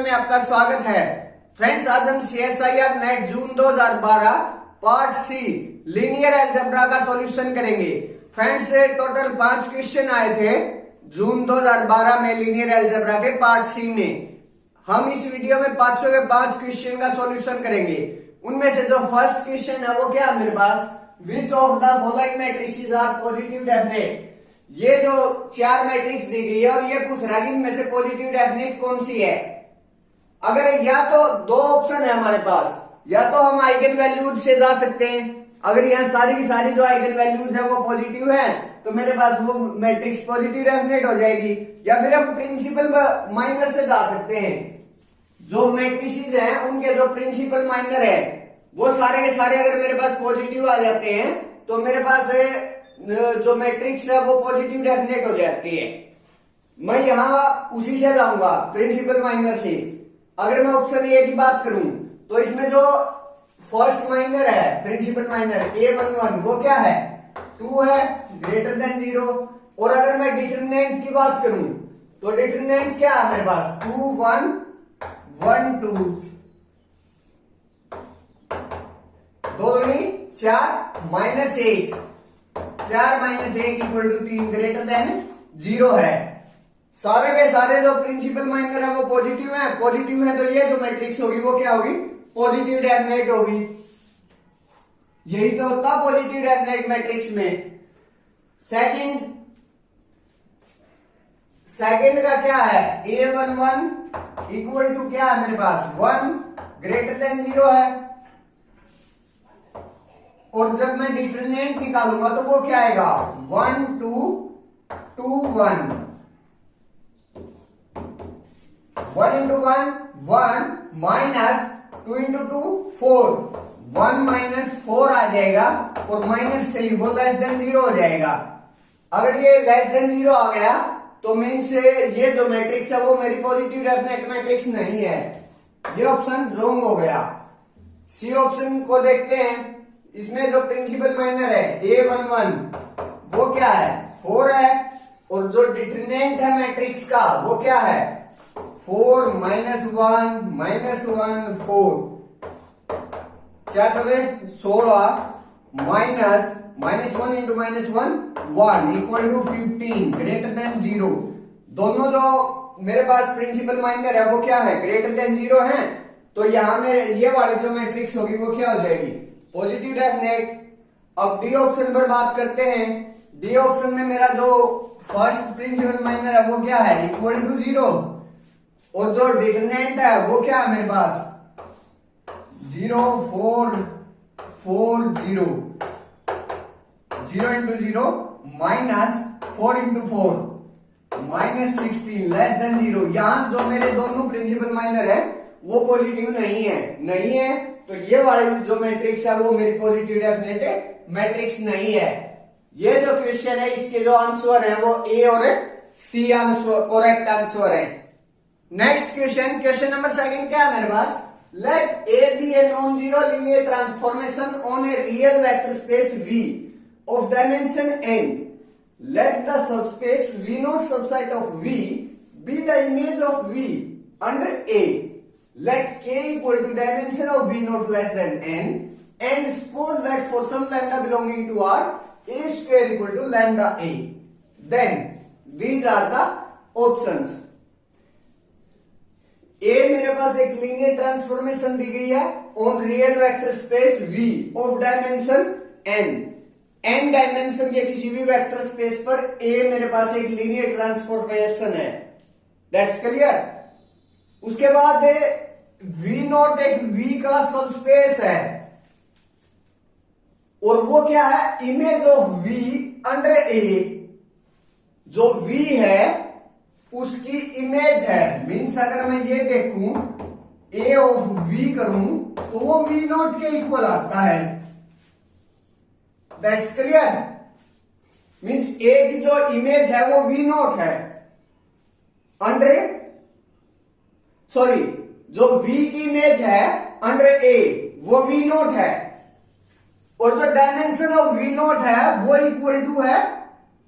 में आपका स्वागत है। फ्रेंड्स, आज हम CSIR नेट जून 2012 पार्ट सी लीनियर अलजेब्रा का सॉल्यूशन करेंगे। फ्रेंड्स, टोटल 5 क्वेश्चन आए थे जून 2012 में लीनियर अलजेब्रा के पार्ट सी में। हम इस वीडियो में पांचों के 5 क्वेश्चन का सॉल्यूशन करेंगे। उनमें से जो फर्स्ट क्वेश्चन है वो क्या है मेरे पास, which of the following matrices are positive definite. ये जो 4 मैट्रिक्स दी गई है और ये पूछ रहा है कि इनमें से पॉजिटिव डेफिनेट कौन सी है। अगर या तो 2 ऑप्शन है हमारे पास, या तो हम आइगन वैल्यूज से जा सकते हैं। अगर यहाँ सारी की सारी जो आइगन वैल्यूज है वो पॉजिटिव है तो मेरे पास वो मैट्रिक्स पॉजिटिव डेफिनेट हो जाएगी, या फिर हम प्रिंसिपल माइनर से जा सकते हैं। जो मैट्रिसेस हैं उनके जो प्रिंसिपल माइनर है वो सारे के सारे अगर मेरे पास पॉजिटिव आ जाते हैं तो मेरे पास जो मैट्रिक्स है वो पॉजिटिव डेफिनेट हो जाती है। मैं यहां उसी से जाऊंगा, प्रिंसिपल माइनर से। अगर मैं ऑप्शन ए की बात करूं तो इसमें जो फर्स्ट माइनर है प्रिंसिपल माइनर A11 वो क्या है, 2 है, ग्रेटर देन 0। और अगर मैं डिटरमिनेंट की बात करूं तो डिटरमिनेंट क्या है मेरे पास, 2 1 1 2, 2 4 -1, 4 -1 इक्वल टू 3, ग्रेटर देन 0 है। सारे के सारे जो प्रिंसिपल माइनर है वो पॉजिटिव है तो ये जो मैट्रिक्स होगी वो क्या होगी, पॉजिटिव डेफिनेट होगी। यही तो होता पॉजिटिव डेफिनेट मैट्रिक्स में। सेकंड का क्या है, A11 इक्वल टू क्या है मेरे पास, 1, ग्रेटर देन 0 है। और जब मैं डिटरमिनेंट निकालूंगा तो वो क्या आएगा, 1 2 2 1, 1 into 1 1 minus 2 into 2 4, 1 minus 4 आ जाएगा और -3 वो लेस देन 0 हो जाएगा। अगर ये लेस देन 0 आ गया तो मीन्स ये जो मैट्रिक्स है वो मेरी पॉजिटिव डेफिनेट मैट्रिक्स नहीं है। ये ऑप्शन रॉन्ग हो गया। सी ऑप्शन को देखते हैं। इसमें जो प्रिंसिपल माइनर है A11 वो क्या है, 4 है, और जो डिटरमिनेंट है मैट्रिक्स का वो क्या है, 4 -1 -1 4, क्या चले 16 -1 into -1 1 equal to 15, greater than 0। दोनों जो मेरे पास प्रिंसिपल माइनर है वो क्या है, ग्रेटर देन 0 है, तो यहां में ये वाली जो मैट्रिक्स होगी वो क्या हो जाएगी, पॉजिटिव डेफिनेट। अब डी ऑप्शन पर बात करते हैं। डी ऑप्शन में मेरा जो फर्स्ट प्रिंसिपल माइनर है वो क्या है, इक्वल टू 0, और जो डिटरमिनेंट है वो क्या है मेरे पास, 0 4 4 0, 0 into 0 -4 into 4 -16 लेस देन 0। यहां जो मेरे दोनों प्रिंसिपल माइनर है वो पॉजिटिव नहीं है तो ये वाली जो मैट्रिक्स है वो मेरी पॉजिटिव डेफिनेट मैट्रिक्स नहीं है। ये जो क्वेश्चन है इसके जो आंसर है वो ए और सी आंसर करेक्ट आंसर है। नेक्स्ट क्वेश्चन नंबर 2 क्या है मेरे पास, late A be a non-zero linear transformation on a real vector space V of dimension n. Let the subspace V0 subset of V be the image of V under A. Let K equal to dimension of V0 less than n, and suppose that for some lambda belonging to R, A square equal to lambda A. Then these are the options. A मेरे पास एक linear transformation दी गई है on real vector space V of dimension n dimension के किसी भी vector space पर A मेरे पास एक लीनियर ट्रांसफॉर्मेशन है। That's clear. उसके बाद V0 एक V का सबस्पेस है और वो क्या है, image of V under A। जो V है उसकी इमेज है, मीन्स अगर मैं ये देखूं A ऑफ V करूं तो वो V0 के इक्वल आता है। That's clear. मीन्स A की जो इमेज है वो V0 है अंडर, सॉरी, जो V की इमेज है अंडर A वो V0 है, और जो डायमेंशन ऑफ V0 है वो इक्वल टू है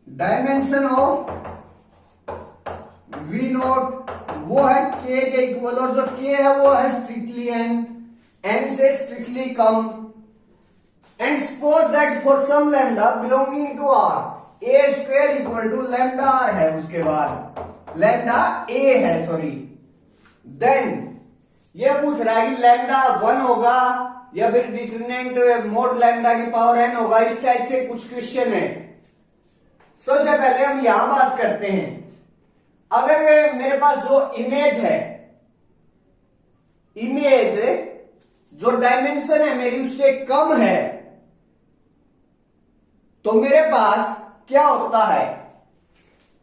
डायमेंशन ऑफ V0 वो है k के इक्वल, और जो k है वो है स्ट्रिक्टली n से स्ट्रिक्टली कम। And suppose that for some lambda belonging to r a square equal to lambda r है, उसके बाद लैम्डा a है, सॉरी। देन ये पूछ रहा है कि लैम्डा 1 होगा या फिर डिटरमिनेंट मोड लैम्डा की पावर n होगा, इस टाइप से कुछ क्वेश्चन है। सबसे पहले हम यहां बात करते हैं, अगर मेरे पास जो इमेज है, इमेज जो डायमेंशन है मेरी उससे कम है, तो मेरे पास क्या होता है,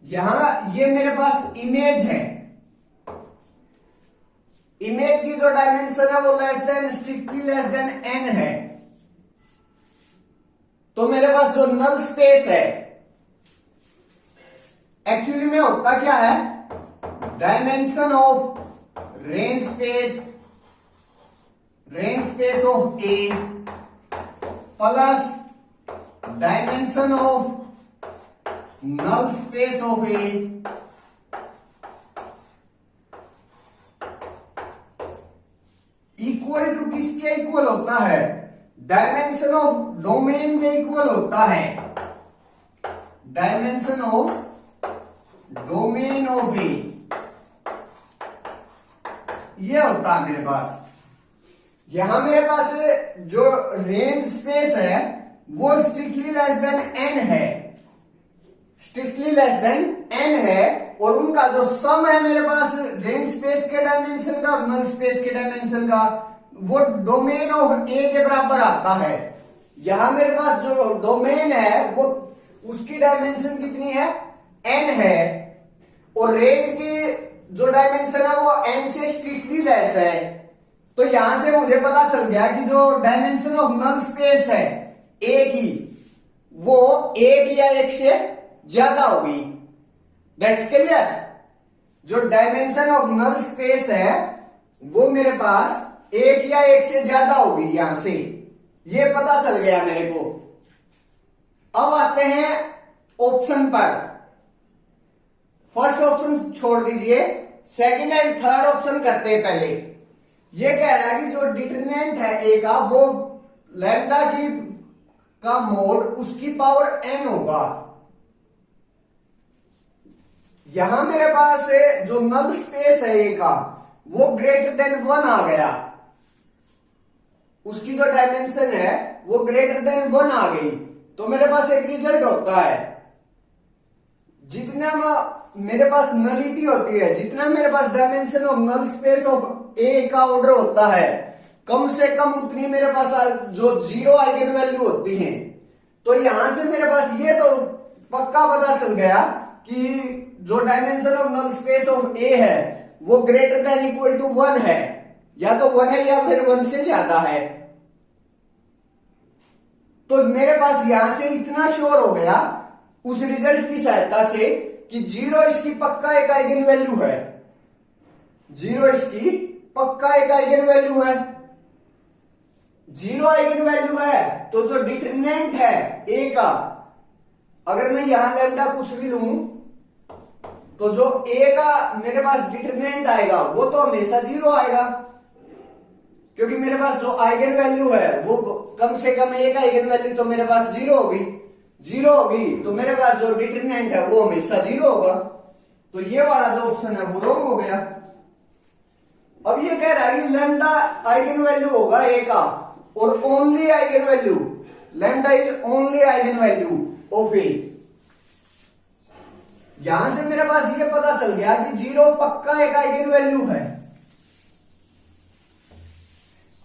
यहां ये मेरे पास इमेज है, इमेज की जो डायमेंशन है वो less then, strictly less than n है, तो मेरे पास जो नल स्पेस है एक्चुअली में होता क्या है, dimension of range space of A plus dimension of null space of A equal to किसके इक्वल होता है, डायमेंशन ऑफ डोमेन के इक्वल होता है, dimension of domain of A, ये होता है मेरे पास। यहां मेरे पास जो रेंज स्पेस है वो स्ट्रिक्टली लेस देन n है, स्ट्रिक्टली लेस देन n है, और उनका जो सम है मेरे पास रेंज स्पेस के डायमेंशन का और नल स्पेस के डायमेंशन का, वो डोमेन ऑफ ए के बराबर आता है। यहां मेरे पास जो डोमेन है वो उसकी डायमेंशन कितनी है, n है, और रेंज की जो डायमेंशन है वो n से स्ट्रिक्टली लेस है। तो यहां से मुझे पता चल गया कि जो डायमेंशन ऑफ नल स्पेस है a की, वो 1 या 1 से ज्यादा होगी। That's clear. जो डायमेंशन ऑफ नल स्पेस है वो मेरे पास 1 या 1 से ज्यादा होगी, यहां से ये पता चल गया मेरे को। अब आते हैं ऑप्शन पर। फर्स्ट ऑप्शन छोड़ दीजिए, सेकंड एंड थर्ड ऑप्शन करते हैं पहले। ये कह रहा है कि जो डिटरमिनेंट है ए का वो लैम्डा की का मोड उसकी पावर n होगा। यहां मेरे पास जो नल स्पेस है ए का वो ग्रेटर देन 1 आ गया, उसकी जो डायमेंशन है वो ग्रेटर देन 1 आ गई, तो मेरे पास एक रिजल्ट होता है, जितना मेरे पास नलिटी होती है, जितना मेरे पास dimension of null space of A का ऑर्डर होता है, कम से कम उतनी मेरे पास जो 0 आइगन वैल्यू होती हैं। तो यहां से मेरे पास ये तो पक्का पता चल गया कि जो dimension of null space of A है वो ग्रेटर देन इक्वल टू 1 है, या तो 1 है या फिर 1 से ज्यादा है। तो मेरे पास यहां से इतना श्योर हो गया उस रिजल्ट की सहायता से कि 0 इसकी पक्का एक आइगन वैल्यू है, 0 इसकी पक्का एक आइगन वैल्यू है। 0 आइगन वैल्यू है तो जो डिटरमिनेंट है ए का, अगर मैं यहां लैम्डा कुछ भी लूं तो जो ए का मेरे पास डिटरमिनेंट आएगा वो तो हमेशा 0 आएगा, क्योंकि मेरे पास जो आइगन वैल्यू है वो कम से कम एक आइगन वैल्यू तो मेरे पास 0 होगी, 0 होगी तो मेरे पास जो डिटरमिनेंट है वो हमेशा 0 होगा। तो ये वाला जो ऑप्शन है वो रॉन्ग हो गया। अब ये कह रहा है कि लैम्डा आइगन वैल्यू होगा ए का और only eigenvalue, lambda is only eigenvalue of A. यहां से मेरे पास ये पता चल गया कि 0 पक्का एक आइगन वैल्यू है।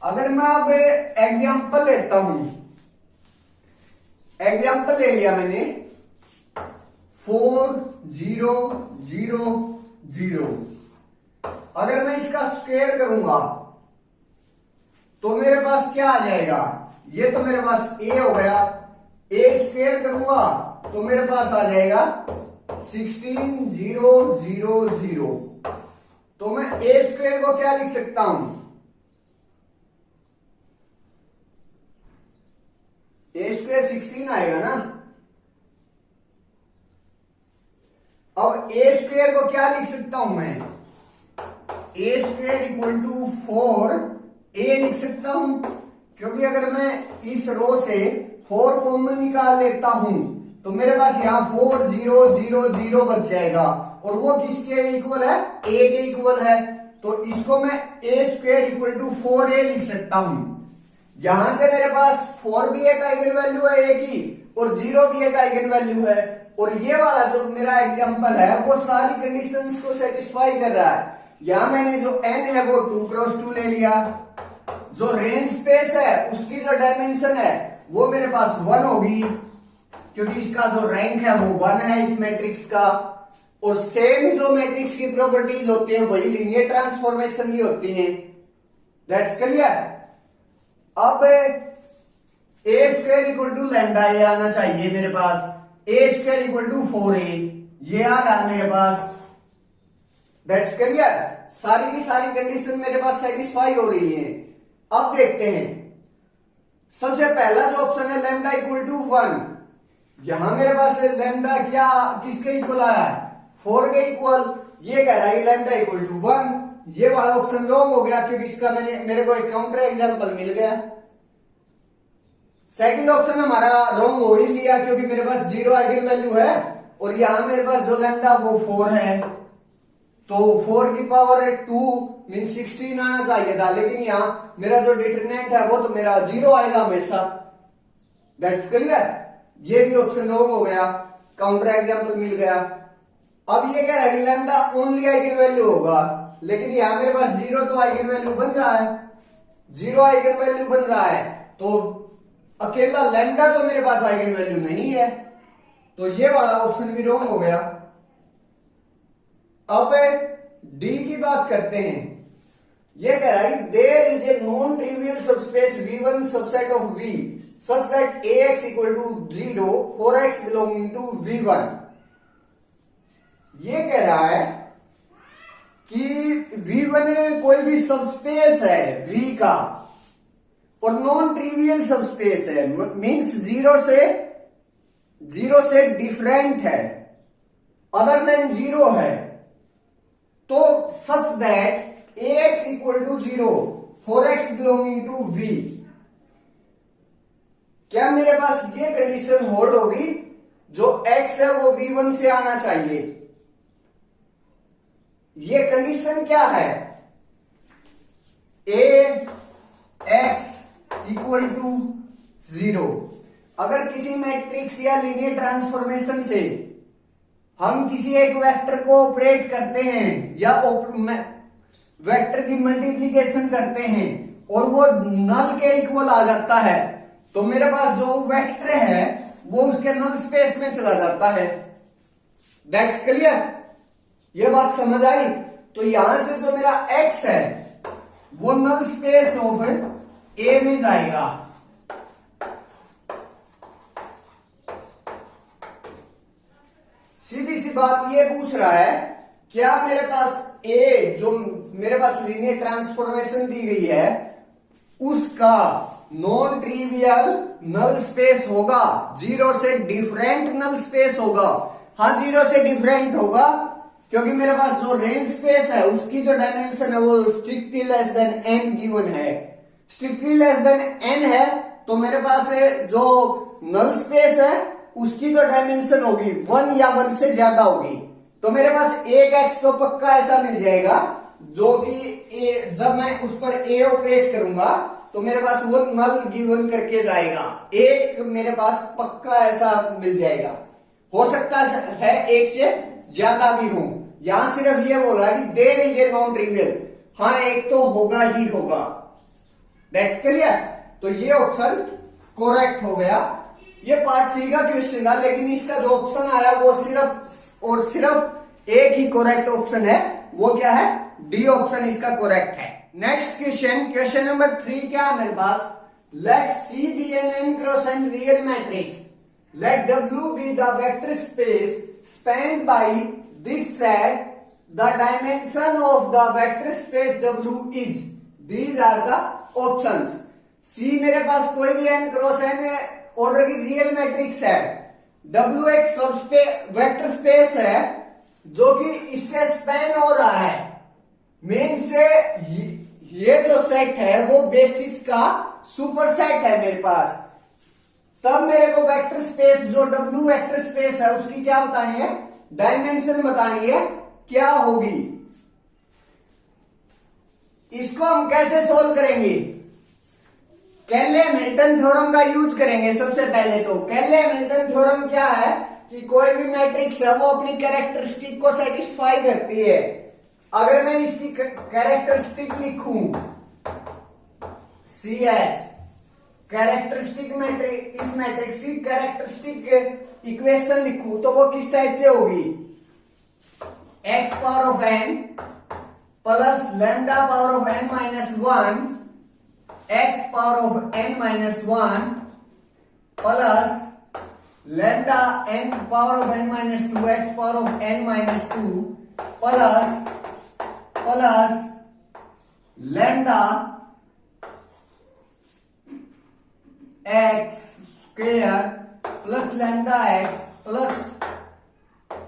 अगर मैं अब एग्जांपल लेता हूं, एग्जांपल ले लिया मैंने 4 0 0 0, अगर मैं इसका स्क्वायर करूंगा तो मेरे पास क्या आ जाएगा, ये तो मेरे पास a हो गया, a स्क्वायर करूंगा तो मेरे पास आ जाएगा 16 0 0 0। तो मैं a स्क्वायर को क्या लिख सकता हूं, a स्क्वायर 16 आएगा ना। अब a स्क्वायर को क्या लिख सकता हूं मैं, ए स्क्वायर इक्वल टू 4 ए लिख सकता हूं, क्योंकि अगर मैं इस रो से 4 कॉमन निकाल लेता हूं तो मेरे पास यहां 4 0 0 0 बच जाएगा, और वो किसके इक्वल है, ए के इक्वल है। तो इसको मैं ए स्क्वायर इक्वल टू 4a लिख सकता हूं। यहां से मेरे पास 4 भी एक आइगन वैल्यू है ए की, और 0 भी एक आइगन वैल्यू है, और ये वाला जो मेरा एग्जांपल है वो सारी कंडीशंस को सेटिस्फाई कर रहा है। यहां मैंने जो n है वो 2 क्रॉस 2 ले लिया, जो रेंज स्पेस है उसकी जो डायमेंशन है वो मेरे पास 1 होगी, क्योंकि इसका जो रैंक है वो 1 है इस मैट्रिक्स का। और सेम जो मैट्रिक्स की प्रॉपर्टीज होती हैं वही लीनियर ट्रांसफॉर्मेशन की होती हैं। That's clear. अब ए स्क्वायर इक्वल टू लैम्डा ए आना चाहिए मेरे पास, ए स्क्वायर इक्वल टू 4a ये आ रहा मेरे पास। That's clear. सारी की सारी कंडीशन मेरे पास सेटिस्फाई हो रही है। अब देखते हैं, सबसे पहला जो ऑप्शन है लैम्डा इक्वल टू 1, यहां मेरे पास लैम्डा क्या किसके इक्वल आया है, 4 के इक्वल। ये कह रहा है लैम्डा इक्वल टू 1, ये वाला ऑप्शन रॉन्ग हो गया, क्योंकि इसका मेरे को एक काउंटर एग्जांपल मिल गया। सेकंड ऑप्शन हमारा रॉन्ग हो ही लिया, क्योंकि मेरे पास 0 आइगन वैल्यू है, और यहां मेरे पास जो लैम्डा वो 4 है, तो 4 की पावर 2 मीन 16 आना चाहिए था, लेकिन यहां मेरा जो डिटरमिनेंट है वो तो मेरा 0 आएगा हमेशा। That's clear. ये भी ऑप्शन रॉन्ग हो गया, काउंटर एग्जांपल मिल गया। अब ये कह रहा है कि लैम्डा ओनली आइगन वैल्यू होगा, लेकिन यहां मेरे पास 0 तो आइगन वैल्यू बन रहा है, 0 आइगन वैल्यू बन रहा है, तो अकेला लैम्डा तो मेरे पास आइगन वैल्यू नहीं है, तो ये वाला ऑप्शन भी रॉन्ग हो गया। अब डी की बात करते हैं। ये कह रहा है कि there is a non trivial subspace V1 subset of V such that ax equal to 0 for x belonging to V1। ये कह रहा है कि V1 कोई भी सबस्पेस है V का, और नॉन ट्रिवियल सबस्पेस है, मींस 0 से डिफरेंट है, अदर देन 0 है, तो such that ax equal to 0 for x belonging to V। क्या मेरे पास ये कंडीशन होल्ड होगी, जो x है वो V1 से आना चाहिए। ये कंडीशन क्या है, ax इक्वल टू 0। अगर किसी मैट्रिक्स या लीनियर ट्रांसफॉर्मेशन से हम किसी एक वेक्टर को ऑपरेट करते हैं, या वेक्टर की मल्टीप्लिकेशन करते हैं, और वो नल के इक्वल आ जाता है, तो मेरे पास जो वेक्टर है वो उसके नल स्पेस में चला जाता है। That's clear. ये बात समझ आई। तो यहां से जो मेरा x है वो नल स्पेस ऑफ ए में जाएगा। सीधी सी बात ये पूछ रहा है, क्या मेरे पास ए जो मेरे पास लीनियर ट्रांसफॉर्मेशन दी गई है उसका नॉन ट्रिवियल नल स्पेस होगा, 0 से डिफरेंट नल स्पेस होगा। हाँ, 0 से डिफरेंट होगा, क्योंकि मेरे पास जो रेंज स्पेस है उसकी जो डायमेंशन है वो strictly less than n given है। स्ट्रिक्टली लेस देन n है, तो मेरे पास जो नल स्पेस है उसकी जो डायमेंशन होगी 1 या 1 से ज्यादा होगी, तो मेरे पास एक x तो पक्का ऐसा मिल जाएगा, जो कि जब मैं उस पर a ऑपरेट करूंगा तो मेरे पास वो नल गिवन करके जाएगा। एक मेरे पास पक्का ऐसा मिल जाएगा, हो सकता है एक से ज्यादा भी हो। यहां सिर्फ ये बोल रहा है कि there is a non trivial, हाँ एक तो होगा ही होगा। That's clear. तो ये ऑप्शन करेक्ट हो गया। ये पार्ट सी का क्वेश्चन था, लेकिन इसका जो ऑप्शन आया वो सिर्फ और सिर्फ एक ही करेक्ट ऑप्शन है, वो क्या है, डी ऑप्शन इसका करेक्ट है। नेक्स्ट क्वेश्चन नंबर 3 क्या है मेरे पास, late C be an n cross n real matrix, let W be the vector space spanned by this set, the dimension of the vector space W is, these are the options। C मेरे पास कोई भी n cross n order की real matrix है, W एक vector space है जो कि इससे स्पैन हो रहा है, मीन्स ये जो सेट है वो बेसिस का सुपर सेट है मेरे पास। तब मेरे को वेक्टर स्पेस जो W वेक्टर स्पेस है उसकी क्या बतानी है, डायमेंशन बतानी है क्या होगी। इसको हम कैसे सोल्व करेंगे, कैले-हैमिल्टन थ्योरम का यूज करेंगे। सबसे पहले तो कैले-हैमिल्टन थ्योरम क्या है कि कोई भी मैट्रिक्स है वो अपनी कैरेक्टरिस्टिक को सेटिस्फाई करती है। अगर मैं इसकी कैरेक्टरिस्टिक लिखूं CH, कैरेक्टरिस्टिक मैट्रिक्स, इस मैट्रिक्स की कैरेक्टरिस्टिक इक्वेशन लिखूं तो वो किस टाइप से होगी, x power of n plus lambda power of n minus 1 x power of n minus 1 plus lambda n power of n minus 2 x power of n minus 2 plus lambda x square plus lambda x plus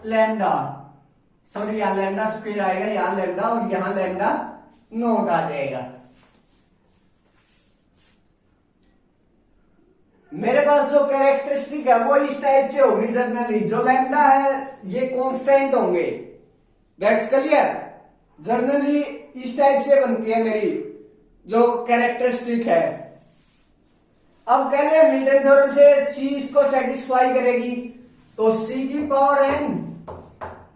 lambda, sorry यहां lambda square आएगा, यहां lambda और यहां lambda note आ जाएगा। मेरे पास जो characteristic है वो इस टाइप से होगी जनरली। जो लैम्डा है ये कांस्टेंट होंगे, दैट्स क्लियर। जनरली इस टाइप से बनती है मेरी जो कैरेक्टरिस्टिक है। अब कैले-हैमिल्टन थ्योरम से C इसको सेटिस्फाई करेगी, तो C की power n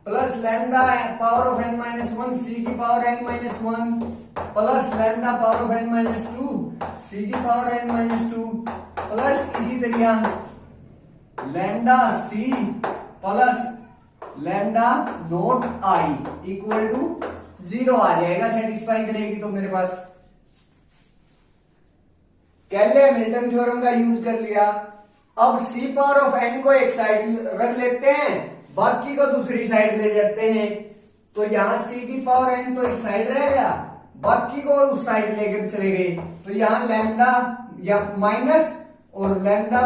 plus lambda power of n minus 1 C की power n minus 1 plus lambda power of n minus 2 C की पावर n माइनस 2 प्लस इसी तरह lambda C plus lambda naught I equal to 0 आ जाएगा, satisfy करेगी। तो मेरे पास कैले-हैमिल्टन theorem का यूज कर लिया। अब C पावर ऑफ n को एक साइड रख लेते हैं, बाकी को दूसरी साइड ले जाते हैं। तो यहां C की पावर n तो इस साइड रह गया, बाकी को उस साइड लेकर चले गए। तो यहां लैम्डा या माइनस और lambda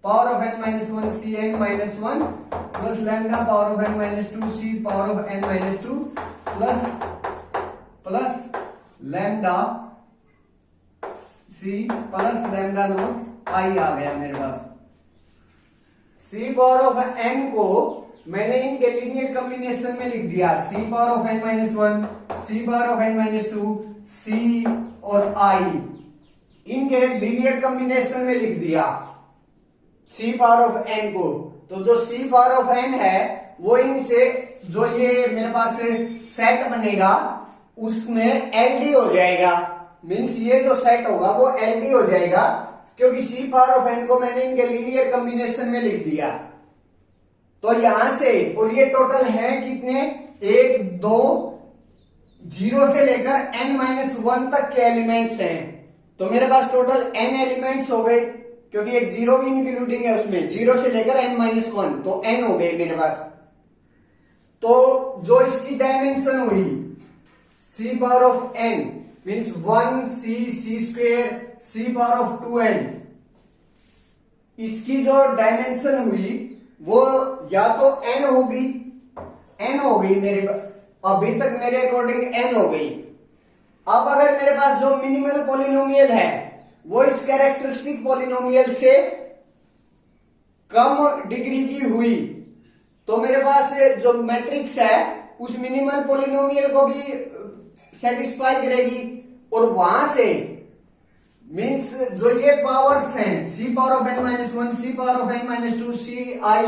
power of n minus 1 C n minus 1 plus lambda power of n minus 2 C power of n minus 2 plus lambda C plus lambda naught I आ गया मेरे पास। C पावर ऑफ n को मैंने इनके linear combination में लिख दिया, C power of n minus 1 C power of n minus 2 C और I इनके लीनियर कॉम्बिनेशन में लिख दिया C पावर ऑफ n को। तो जो C पावर ऑफ n है वो इनसे जो ये मेरे पास सेट बनेगा उसमें LD हो जाएगा। मीन्स ये जो सेट होगा वो LD हो जाएगा, क्योंकि C पावर ऑफ n को मैंने इनके लीनियर कॉम्बिनेशन में लिख दिया। तो यहां से और ये टोटल है कितने, 1 2 0 से लेकर n माइनस 1 तक के एलिमेंट्स हैं। तो मेरे पास टोटल n एलिमेंट्स हो गए, क्योंकि एक 0 भी इंक्लूडिंग है उसमें, 0 से लेकर n माइनस 1, तो n हो गए मेरे पास। तो जो इसकी डायमेंशन हुई C power of n means 1 C square C power of 2n, इसकी जो डायमेंशन हुई वो या तो n हो गई मेरे अभी तक मेरे अकॉर्डिंग n हो गई। अब अगर मेरे पास जो मिनिमल पॉलिनोमियल है वो इस कैरेक्टरिस्टिक पॉलिनोमियल से कम डिग्री की हुई, तो मेरे पास जो मैट्रिक्स है उस मिनिमल पॉलिनोमियल को भी सेटिस्फाई करेगी। और वहां से मीन्स जो ये पावर्स हैं C power of n minus 1 C power of n minus 2 C I,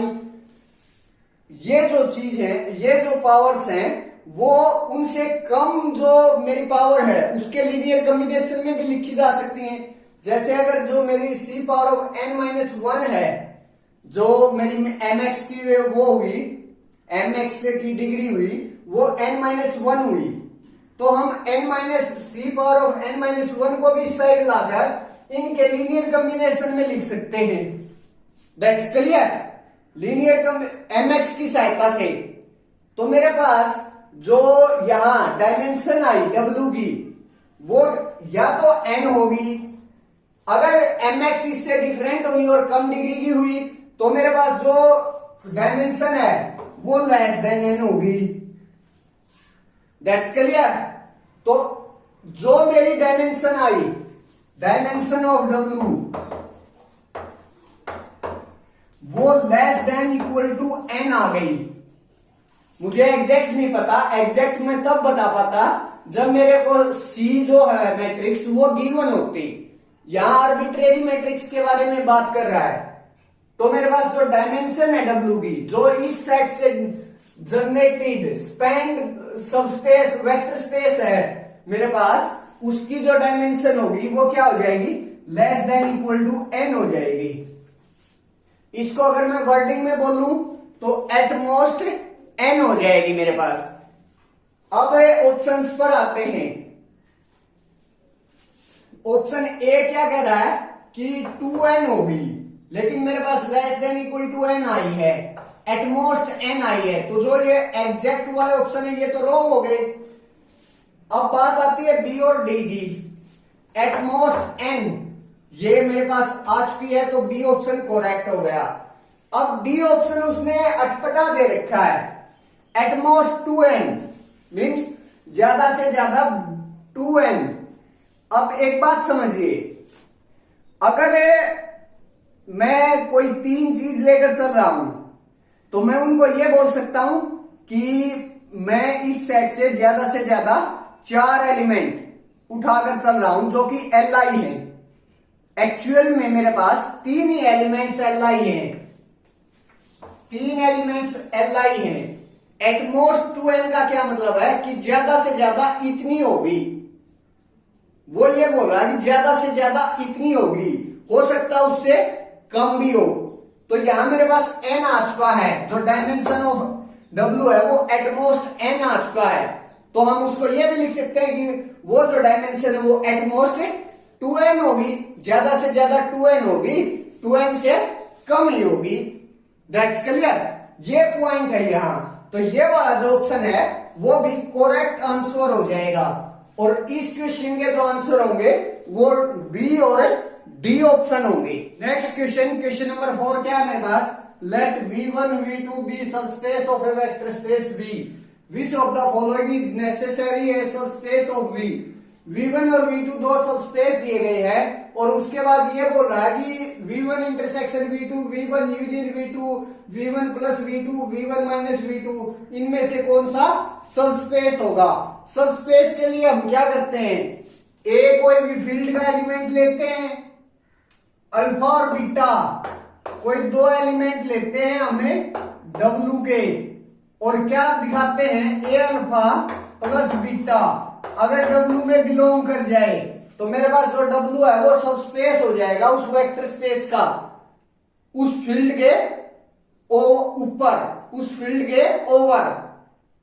ये जो चीज है, ये जो पावर्स हैं वो उनसे कम जो मेरी पावर है उसके लीनियर कॉम्बिनेशन में भी लिखी जा सकती हैं। जैसे अगर जो मेरी C power of n minus 1 है, जो मेरी mx की वो हुई, mx की डिग्री हुई वो n माइनस 1 हुई, तो हम n minus C power of n minus 1 को भी इस साइड लाकर इनके लीनियर कॉम्बिनेशन में लिख सकते हैं। दैट्स क्लियर, लीनियर mx की सहायता से। तो मेरे पास जो यहां डायमेंशन आई W की वो या तो n होगी, अगर mx इससे डिफरेंट हुई और कम डिग्री की हुई तो मेरे पास जो डायमेंशन है वो लेस देन n होगी। That's clear. तो जो मेरी डायमेंशन आई, डायमेंशन ऑफ डब्ल्यू, वो less than equal to n आ गई। मुझे एग्जैक्ट नहीं पता, एग्जैक्ट मैं तब बता पाता जब मेरे को सी जो है मैट्रिक्स वो गिवन होती। यहां आर्बिट्रेरी मैट्रिक्स के बारे में बात कर रहा है, तो मेरे पास जो डायमेंशन है डब्ल्यू की, जो इस सेट से generated spend subspace vector space है मेरे पास, उसकी जो डायमेंशन होगी वो क्या हो जाएगी, less than equal to n हो जाएगी। इसको अगर मैं वर्डिंग में बोलूं तो एट मोस्ट एन हो जाएगी मेरे पास। अब ऑप्शंस पर आते हैं। ऑप्शन ए क्या कह रहा है कि 2n होगी, लेकिन मेरे पास less than equal to n आई है, एट मोस्ट एन आई है, तो जो ये एग्जैक्ट वाले ऑप्शन है ये तो रॉन्ग हो गए। अब बात आती है बी और डी की। एट मोस्ट एन ये मेरे पास आ चुकी है, तो बी ऑप्शन करेक्ट हो गया। अब डी ऑप्शन उसने अटपटा दे रखा है, एट मोस्ट 2n मीन्स ज्यादा से ज्यादा 2n। अब एक बात समझिए, अगर मैं कोई तीन चीज लेकर चल रहा हूं तो मैं उनको यह बोल सकता हूं कि मैं इस सेट से ज्यादा 4 एलिमेंट उठाकर चल रहा हूं जो कि Li है। एक्चुअल में मेरे पास 3 ही एलिमेंट्स Li हैं, 3 एलिमेंट्स Li हैं। एटमोस्ट 2n का क्या मतलब है कि ज्यादा से ज्यादा इतनी होगी, वो ये बोल रहा है कि ज्यादा से ज्यादा इतनी होगी, हो सकता है उससे कम भी हो। तो यहां मेरे पास n आ चुका है, जो डायमेंशन ऑफ w है वो एटमोस्ट n आ चुका है, तो हम उसको ये भी लिख सकते हैं कि वो जो डायमेंशन है वो एटमोस्ट 2n होगी, ज्यादा से ज्यादा 2n होगी, 2n से कम ही होगी। दैट्स क्लियर, ये पॉइंट है यहां। तो ये वाला जो ऑप्शन है वो भी करेक्ट आंसर हो जाएगा, और इस क्वेश्चन के जो आंसर होंगे वो बी और डी ऑप्शन होंगे। नेक्स्ट क्वेश्चन, क्वेश्चन नंबर 4 क्या है मेरे पास, let v1 v2 be subspace of a vector space V, which of the following is necessary a subspace of V। v1 और v2 दो सबस्पेस दिए गए हैं, और उसके बाद ये बोल रहा है कि v1 intersection v2, v1 union v2, v1 plus v2, v1 minus v2, इनमें से कौन सा सबस्पेस होगा। सबस्पेस के लिए हम क्या करते हैं, ए कोई भी फील्ड का एलिमेंट लेते हैं, अल्फा और बीटा कोई 2 एलिमेंट लेते हैं हमें डब्ल्यू के, और क्या दिखाते हैं, ए अल्फा प्लस बीटा अगर डब्ल्यू में बिलोंग कर जाए तो मेरे पास जो डब्ल्यू है वो सब स्पेस हो जाएगा उस वेक्टर स्पेस का, उस फील्ड के ऊपर, उस फील्ड के ओवर।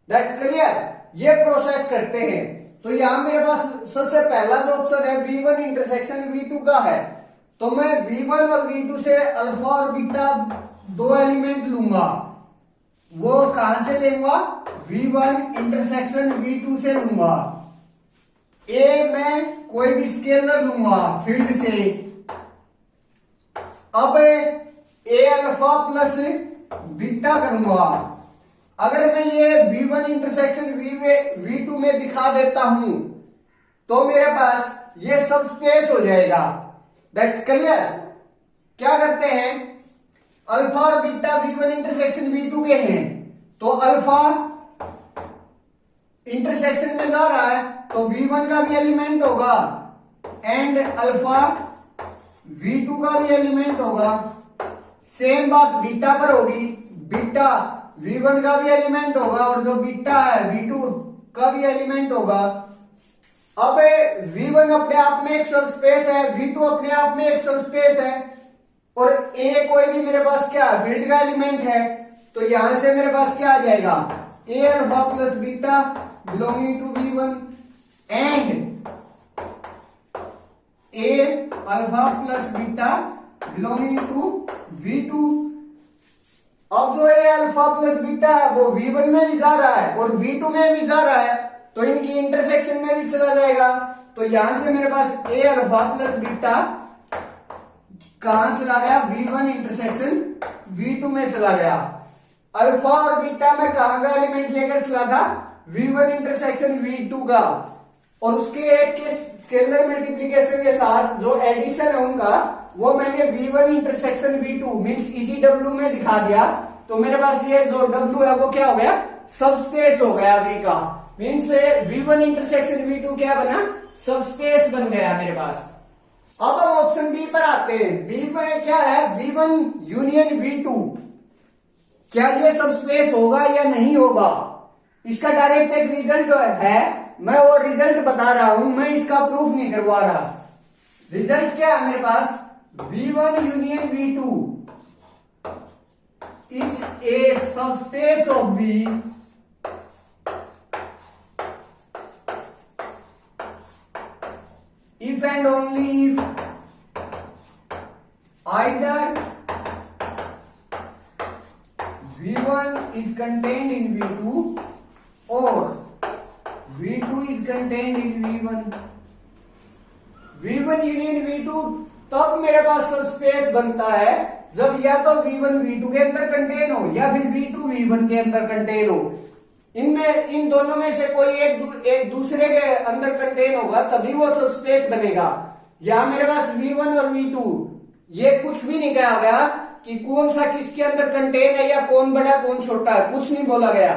दैट्स क्लियर, ये प्रोसेस करते हैं। तो यहां मेरे पास सबसे पहला जो ऑप्शन है v1 इंटरसेक्शन v2 का है, तो मैं v1 और v2 से अल्फा और बीटा 2 एलिमेंट लूंगा। वो कहां से लेऊंगा, v1 इंटरसेक्शन v2 से लूंगा। ए मैं कोई भी स्केलर लूंगा फील्ड से। अब ए अल्फा प्लस बीटा करूंगा। अगर मैं ये v1 इंटरसेक्शन v2 में दिखा देता हूं तो मेरे पास ये सब स्पेस हो जाएगा। That's clear. क्या करते हैं, अल्फा और बीटा v1 इंटरसेक्शन v2 के हैं, तो अल्फा इंटरसेक्शन में जा रहा है तो v1 का भी एलिमेंट होगा एंड अल्फा v2 का भी एलिमेंट होगा। सेम बात बीटा पर होगी, बीटा v1 का भी एलिमेंट होगा और जो बीटा है v2 का भी एलिमेंट होगा। अब v1 अपने आप में एक सबस्पेस है, v2 अपने आप में एक सबस्पेस है, और a कोई भी मेरे पास क्या है, फील्ड का एलिमेंट है। तो यहां से मेरे पास क्या आ जाएगा, a alpha plus beta belonging to v1 and a alpha plus beta belonging to v2। अब जो a अल्फा प्लस बीटा है वो v1 में भी जा रहा है और v2 में भी जा रहा है, तो इनकी इंटरसेक्शन में भी चला जाएगा। तो यहां से मेरे पास a अल्फा प्लस बीटा कहां चला गया, v1 इंटरसेक्शन v2 में चला गया। अल्फा और बीटा में कहां का एलिमेंट लेकर चला था, v1 इंटरसेक्शन v2 का। और उसके एक के स्केलर मल्टीप्लीकेशन के साथ जो एडिशन है उनका वो मैंने V1 इंटरसेक्शन V2 मींस इसी W में दिखा दिया। तो मेरे पास ये जो W है वो क्या हो गया, सबस्पेस हो गया V का, मींस V1 इंटरसेक्शन V2 क्या बना, सबस्पेस बन गया मेरे पास। अब हम ऑप्शन बी पर आते हैं। बी में क्या है, V1 यूनियन V2, क्या ये सबस्पेस होगा या नहीं होगा, इसका डायरेक्ट एक रिजल्ट है, मैं वो रिजल्ट बता रहा हूं, मैं इसका प्रूफ नहीं करवा रहा। रिजल्ट क्या है मेरे पास, V1 union V2 is a subspace of V if and only if either V1 is contained in V2 or V2 is contained in V1। V1 union V2 तब मेरे पास सबस्पेस बनता है जब या तो V1 V2 के अंदर कंटेन हो या फिर V2 V1 के अंदर कंटेन हो। इनमें इन दोनों में से कोई एक दूसरे के अंदर कंटेन होगा तभी वो सबस्पेस बनेगा। यहां मेरे पास V1 और V2 ये कुछ भी नहीं कहा गया कि कौन सा किसके अंदर कंटेन है या कौन बड़ा कौन छोटा है, कुछ नहीं बोला गया।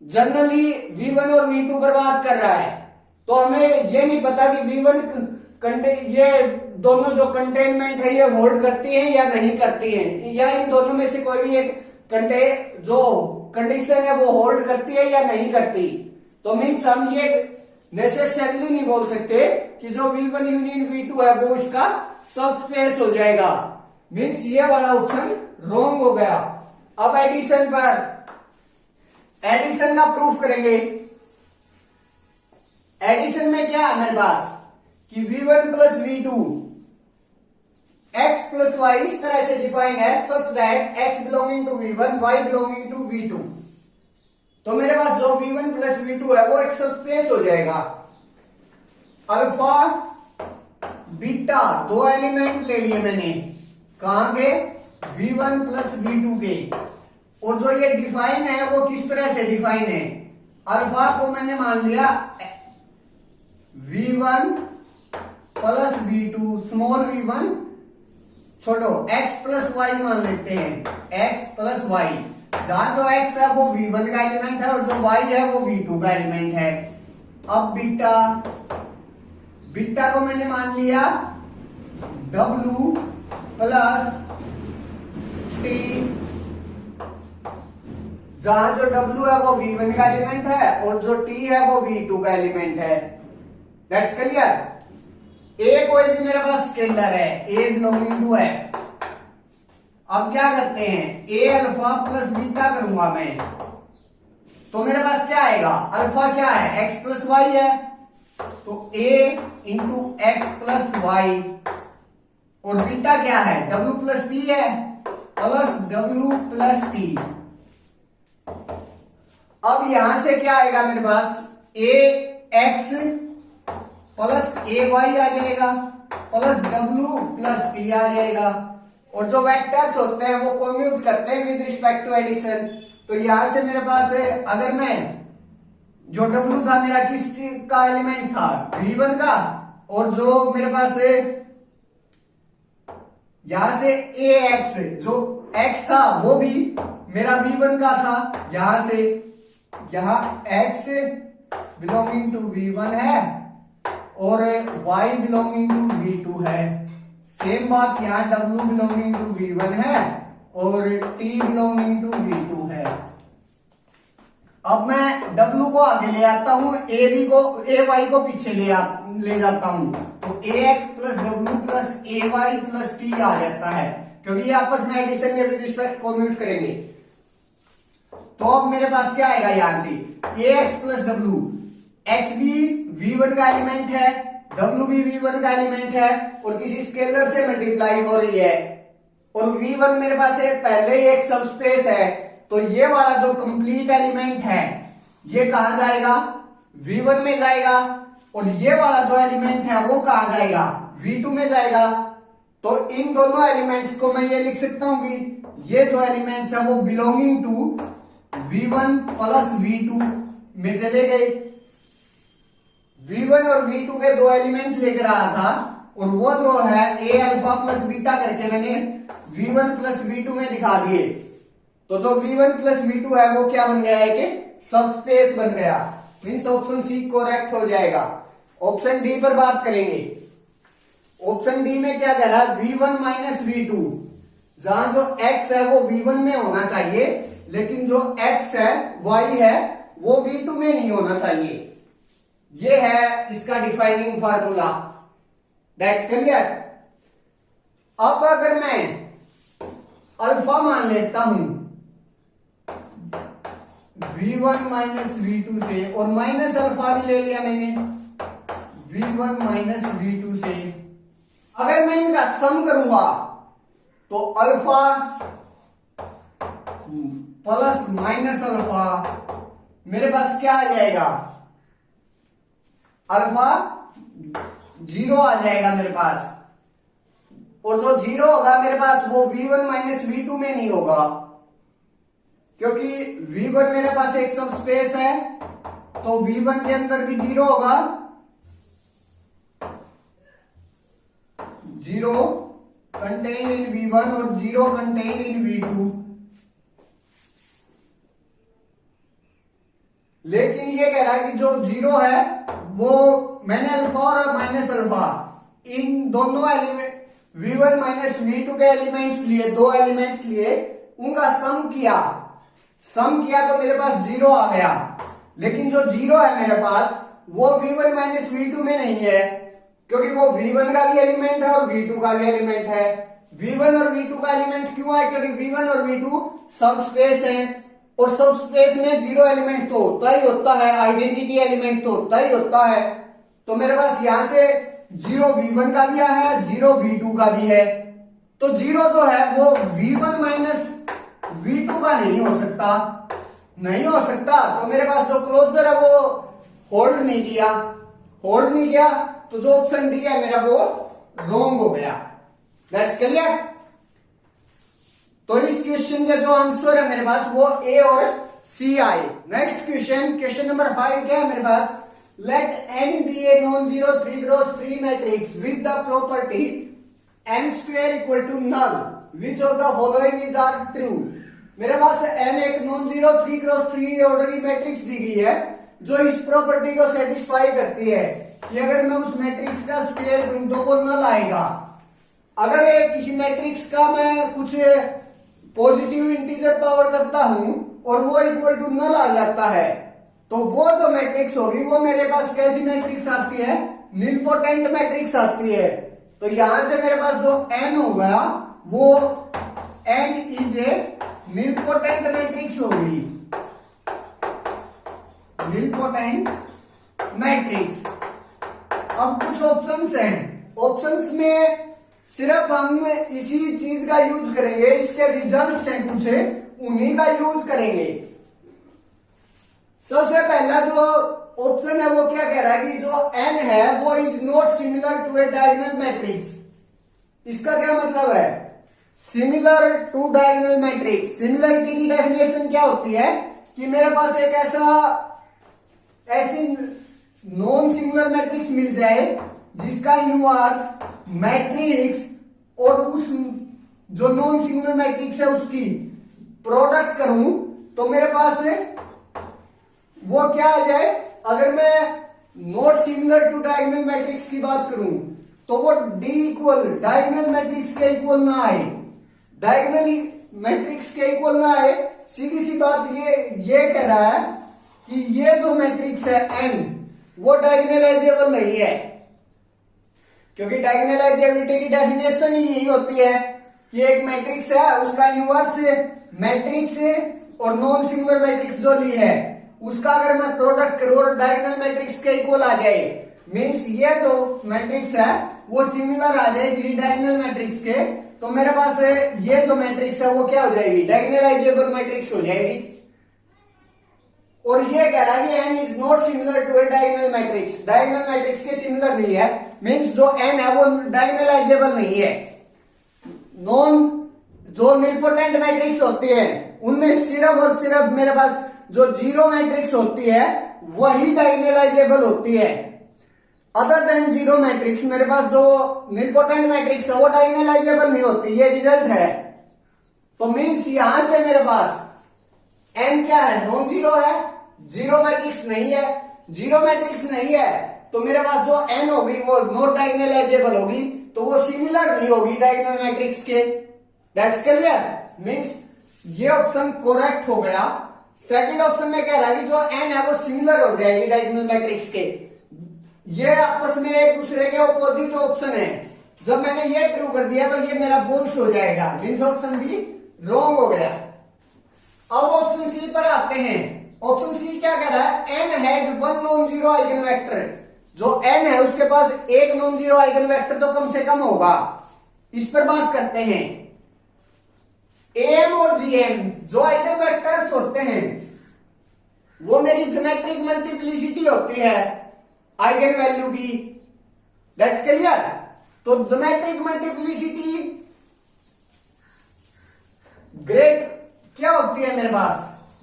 जनरली V1 और V2 पर बात कर रहा है, तो हमें ये नहीं पता कि V1 ये दोनों जो कंटेनमेंट है ये होल्ड करती है या नहीं करती है, या इन दोनों में से कोई भी एक जो कंडीशन है वो होल्ड करती है या नहीं करती। तो मीन्स हम ये नेसेसरली नहीं बोल सकते कि जो V1 यूनियन V2 है वो इसका सबस्पेस हो जाएगा, मीन्स ये वाला ऑप्शन रॉन्ग हो गया। अब एडिशन का प्रूफ करेंगे। एडिशन में क्या है मेरे पास कि V1 plus V2 x plus y इस तरह से डिफाइन है such that x belonging to V1 y belonging to V2। तो मेरे पास जो V1 प्लस V2 है वो एक सबस्पेस हो जाएगा। अल्फा बीटा दो एलिमेंट ले लिए मैंने, कहां के, V1 प्लस V2 के, और जो ये डिफाइन है वो किस तरह से डिफाइन है, अल्फा को मैंने मान लिया V1 plus V2 small V1 छोटो x प्लस y मान लेते हैं, x प्लस y, जहां जो x है वो V1 का एलिमेंट है और जो y है वो V2 का एलिमेंट है। अब बीटा को मैंने मान लिया W प्लस T, जहां जो W है वो V1 का एलिमेंट है और जो T है वो V2 का एलिमेंट है। That's clear. A कोई भी मेरे पास स्केलर है, A बिलोंगिंग टू है। अब क्या करते हैं, A अल्फा प्लस बीटा करूंगा मैं, तो मेरे पास क्या आएगा, अल्फा क्या है, x प्लस वाई है, तो A into X plus Y, और बीटा क्या है, W प्लस टी है, प्लस W प्लस टी। अब यहां से क्या आएगा मेरे पास, A X plus A Y आ जाएगा प्लस W प्लस टी आ जाएगा, और जो वेक्टर्स होते हैं वो कम्यूट करते हैं विद रिस्पेक्ट टू एडिशन। तो यहां से मेरे पास है, अगर मैं जो W था मेरा किस का एलिमेंट था, V1 का, और जो मेरे पास है यहां से AX जो X था वो भी मेरा V1 का था, यहां से यहां X बिलोंगिंग टू V1 है और y बिलोंगिंग टू V2 है। सेम बात यहां W बिलोंगिंग टू V1 है और T बिलोंगिंग टू V2 है। अब मैं W को आगे ले आता हूं, AY को पीछे ले जाता हूं, तो AX plus W plus AY plus T आ जाता है, क्योंकि ये आपस में एडिशन के विद रिस्पेक्ट कम्यूट करेंगे। तो अब मेरे पास क्या आएगा, यहां से AX प्लस W, X भी V1 का एलिमेंट है, W भी V1 का एलिमेंट है और किसी स्केलर से मल्टीप्लाई हो रही है, और V1 मेरे पास पहले ही एक सबस्पेस है, तो ये वाला जो कंप्लीट एलिमेंट है ये कहां जाएगा, V1 में जाएगा, और ये वाला जो एलिमेंट है वो कहां जाएगा, V2 में जाएगा। तो इन दोनों एलिमेंट्स को मैं ये लिख सकता हूं कि ये जो एलिमेंट्स है वो belonging to V1 plus V2 में चले गए। V1 और V2 के दो एलिमेंट लेकर आया था और वो जो है A अल्फा प्लस बीटा करके मैंने V1 प्लस V2 में दिखा दिए। तो जो V1 प्लस V2 है वो क्या बन गया है कि सबस्पेस बन गया। मीन्स ऑप्शन सी करेक्ट हो जाएगा। ऑप्शन डी पर बात करेंगे। ऑप्शन डी में क्या कह रहा है, V1 माइनस V2, जहां जो x है वो V1 में होना चाहिए, लेकिन जो x है y है वो V2 में नहीं होना चाहिए। ये है इसका डिफाइनिंग फार्मूला। That's clear. अब अगर मैं अल्फा मान लेता हूं V1 माइनस V2 से, और माइनस अल्फा भी ले लिया मैंने V1 माइनस V2 से, अगर मैं इनका सम करूंगा तो अल्फा प्लस माइनस अल्फा मेरे पास क्या आ जाएगा, अल्फा 0 आ जाएगा मेरे पास। और जो 0 होगा मेरे पास वो V1 माइनस V2 में नहीं होगा, क्योंकि V1 मेरे पास एक सब स्पेस है, तो V1 के अंदर भी 0 होगा, 0 कंटेन्ड इन V1 और 0 कंटेन्ड इन V2। लेकिन ये कह रहा है कि जो 0 है वो मैंने अल्फा और माइनस अल्फा इन दोनों एलिमेंट V1 माइनस V2 के एलिमेंट्स लिए, दो एलिमेंट्स लिए, उनका सम किया तो मेरे पास 0 आ गया। लेकिन जो 0 है मेरे पास वो V1 माइनस V2 में नहीं है, क्योंकि वो V1 का भी एलिमेंट है और V2 का भी एलिमेंट है। V1 और V2 का एलिमेंट क्यों है, क्योंकि V1 और V2 सब स्पेस है, और सब स्पेस में 0 एलिमेंट तो होता ही होता है, आइडेंटिटी एलिमेंट तो होता ही होता है। तो मेरे पास यहां से 0 V1 का भी है, 0 V2 का भी है, तो 0 जो है वो V1 माइनस V2 का नहीं हो सकता। तो मेरे पास जो क्लोजर है वो होल्ड नहीं किया, तो जो ऑप्शन डी है मेरा वो रॉन्ग हो गया। That's clear. तो इस क्वेश्चन का जो आंसर है मेरे पास वो ए और सी आए। नेक्स्ट क्वेश्चन नंबर 5 क्या है मेरे पास, let n be a non zero 3 cross 3 matrix with the property n square equal to null, which of the following is are true. मेरे पास n एक non zero 3 cross 3 orderly matrix दी गई है जो इस प्रॉपर्टी को सेटिस्फाई करती है कि अगर मैं उस मैट्रिक्स का स्क्वायर करूं तो वो नल आएगा। अगर एक किसी मैट्रिक्स का मैं कुछ पॉजिटिव इंटीजर पावर करता हूं और वो इक्वल टू नल आ जाता है, तो वो जो मैट्रिक्स होगी वो मेरे पास कैसी मैट्रिक्स आती है, निलपोटेंट मैट्रिक्स आती है। तो यहां से मेरे पास जो n हो गया वो n is a nilpotent matrix होगी, निलपोटेंट मैट्रिक्स। अब कुछ ऑप्शंस हैं, ऑप्शंस में सिर्फ हम इसी चीज का यूज करेंगे, इसके रिजल्ट्स हैं कुछ, उन्हीं का यूज करेंगे। सबसे पहला जो ऑप्शन है वो क्या कह रहा है कि जो n है वो is not similar to a diagonal matrix. इसका क्या मतलब है, similar to diagonal matrix. Similarity की डेफिनेशन क्या होती है कि मेरे पास एक ऐसी नॉन सिंगुलर मैट्रिक्स मिल जाए जिसका इनवर्स मैट्रिक्स और उस जो नॉन सिंगुलर मैट्रिक्स है उसकी प्रोडक्ट करूं तो मेरे पास वो क्या आ जाए। अगर मैं not similar to diagonal matrix की बात करूं तो वो डी इक्वल डायगोनल मैट्रिक्स के इक्वल ना आए, डायगोनल मैट्रिक्स के इक्वल ना आए। सीधी सी बात ये कह रहा है कि ये जो मैट्रिक्स है n वो डायगोनलाइजेबल नहीं है, क्योंकि डायगोनलाइजेबिलिटी की डेफिनेशन ही यही होती है कि एक मैट्रिक्स है उसका इनवर्स मैट्रिक्स और नॉन सिंगुलर मैट्रिक्स जो ली है उसका अगर मैं प्रोडक्ट करूं और डायगोनल मैट्रिक्स के इक्वल आ जाए, मींस ये जो मैट्रिक्स है वो सिमिलर आ जाएगी डायगोनल मैट्रिक्स के, तो मेरे पास ये जो मैट्रिक्स है वो क्या हो जाएगी, डायगोनलाइजेबल मैट्रिक्स हो जाएगी। और ये कह रहा है कि n is not similar to a diagonal matrix, diagonal matrix के सिमिलर नहीं है, मींस जो n है वो डायगोनलाइजेबल नहीं है। जो निलपोटेंट मैट्रिक्स होती है उनमें सिर्फ और सिर्फ मेरे पास जो जीरो मैट्रिक्स होती है वही डायगोनलाइजेबल होती है। अदर देन जीरो मैट्रिक्स, मेरे पास जो निलपोटेंट मैट्रिक्स है वो डायगोनलाइजेबल नहीं होती, ये रिजल्ट है। तो मीन्स यहां से मेरे पास n क्या है, नॉन जीरो है, जीरो मैट्रिक्स नहीं है। जीरो मैट्रिक्स नहीं है तो मेरे पास जो n होगी वो नॉट डायगोनलाइजेबल होगी, तो वो सिमिलर नहीं होगी डायगोनल मैट्रिक्स के। That's clear. मीन्स ये ऑप्शन करेक्ट हो गया। सेकंड ऑप्शन में कह रहा है कि जो n है वो सिमिलर हो जाएगी डायगोनल मैट्रिक्स के। ये आपस में एक दूसरे के ऑपोजिट ऑप्शन है। जब मैंने ये ट्रू कर दिया तो ये मेरा बोल्स हो जाएगा, मीन्स ऑप्शन बी रॉन्ग हो गया। अब ऑप्शन सी पर आते हैं। ऑप्शन सी क्या कह रहा है, n has one non zero eigen vector. जो n है उसके पास एक नॉन जीरो आइगन वेक्टर तो कम से कम होगा। इस पर बात करते हैं। am और gm जो आइगन वेक्टर्स होते हैं वो मेरी ज्योमेट्रिक मल्टीप्लिसिटी होती है आइगन वैल्यू की। That's clear. तो ज्योमेट्रिक मल्टीप्लिसिटी ग्रेट क्या होती है मेरे पास,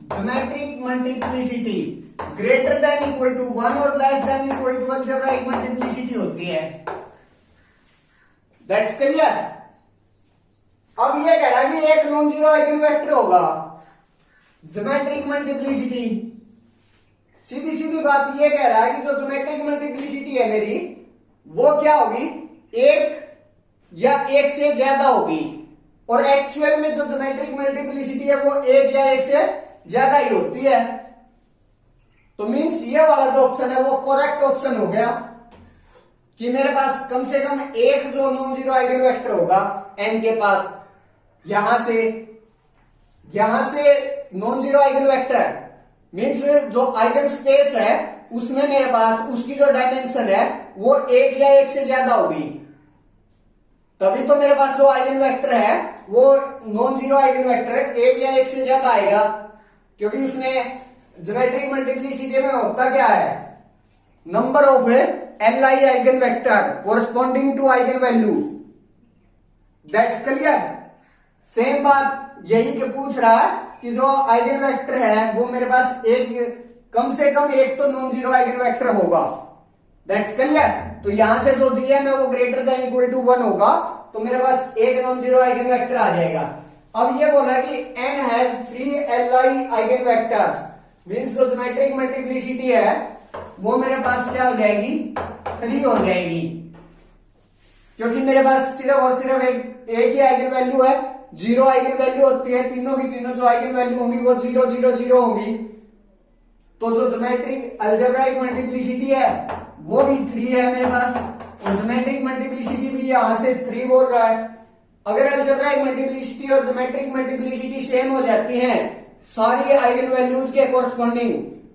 geometric multiplicity greater than equal to one और less than equal to algebraic multiplicity होती है। That's clear. अब ये कह रहा है कि एक नॉन जीरो आइगन वेक्टर होगा, ज्योमेट्रिक मल्टीप्लिसिटी। सीधी सीधी बात ये कह रहा है कि जो ज्योमेट्रिक मल्टीप्लिसिटी है मेरी वो क्या होगी, एक या एक से ज्यादा होगी। और एक्चुअल में जो ज्योमेट्रिक मल्टीप्लिसिटी है वो एक या एक से ज्यादा ही होती है। तो मीन्स ये वाला जो ऑप्शन है वो करेक्ट ऑप्शन हो गया कि मेरे पास कम से कम एक जो नॉन जीरो आइगन वेक्टर होगा n के पास, यहां से non zero eigen vector means जो आइगन स्पेस है उसमें मेरे पास उसकी जो डायमेंशन है वो एक या एक से ज्यादा होगी, तभी तो मेरे पास जो आइगन वेक्टर है वो नॉन जीरो आइगन वेक्टर एक या एक से ज्यादा आएगा। क्योंकि उसमें ज्योमेट्रिक मल्टीप्लिसिटी में होता क्या है, number of Li eigen vector corresponding to eigen value. That's clear. Same बात यही के पूछ रहा है कि जो आइगन वेक्टर है वो मेरे पास एक, कम से कम एक तो नॉन जीरो आइगन वेक्टर होगा। That's clear. तो यहां से जो gm है वो ग्रेटर देन इक्वल टू 1 होगा, तो मेरे पास एक नॉन जीरो आइगन वेक्टर आ जाएगा। अब ये बोला कि n has 3 Li eigen vectors, means जो ज्योमेट्रिक मल्टीप्लिसिटी है वो मेरे पास क्या हो जाएगी, 3 हो जाएगी। क्योंकि मेरे पास सिर्फ और सिर्फ एक ही आइगन वैल्यू है, जीरो आइगन वैल्यू होती है, तीनों की तीनों जो आइगन वैल्यू होंगी वो 0 0 0 होंगी। तो जो ज्योमेट्रिक अलजेब्राइक मल्टीप्लिसिटी है वो भी 3 है मेरे पास, और ज्योमेट्रिक मल्टीप्लिसिटी भी यहां से 3 बोल रहा है। अगर अलजेब्राइक मल्टीप्लिसिटी और ज्योमेट्रिक मल्टीप्लिसिटी सेम हो जाती हैं सारी आइगन वैल्यूज के कोरस्पॉन्डिंग,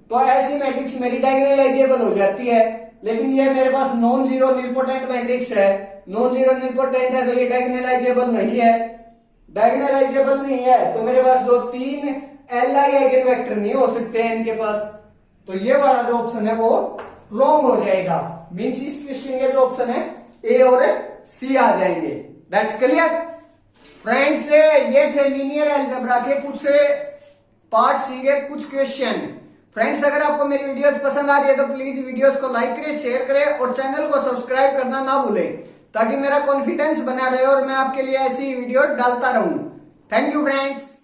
तो ऐसी मैट्रिक्स मेरी डायगोनलाइजेबल हो जाती है। लेकिन ये मेरे पास नॉन जीरो निलपोटेंट मैट्रिक्स है, नॉन जीरो निलपोटेंट है तो ये डायगोनलाइजेबल नहीं है। डायगोनलाइजेबल नहीं है तो मेरे पास जो 3 Li आइगन वेक्टर नहीं हो सकते हैं इनके पास, तो ये वाला जो ऑप्शन है वो रॉन्ग हो जाएगा। मींस इस क्वेश्चन के जो ऑप्शन है ए और सी आ जाएंगे। That's clear friends. ये थे लीनियर अलजेब्रा के कुछ पार्ट सी के कुछ क्वेश्चन। फ्रेंड्स अगर आपको मेरी वीडियोस पसंद आ रही है तो प्लीज वीडियोस को लाइक करें, शेयर करें और चैनल को सब्सक्राइब करना ना भूलें, ताकि मेरा कॉन्फिडेंस बना रहे और मैं आपके लिए ऐसी वीडियो डालता रहूं। Thank you friends.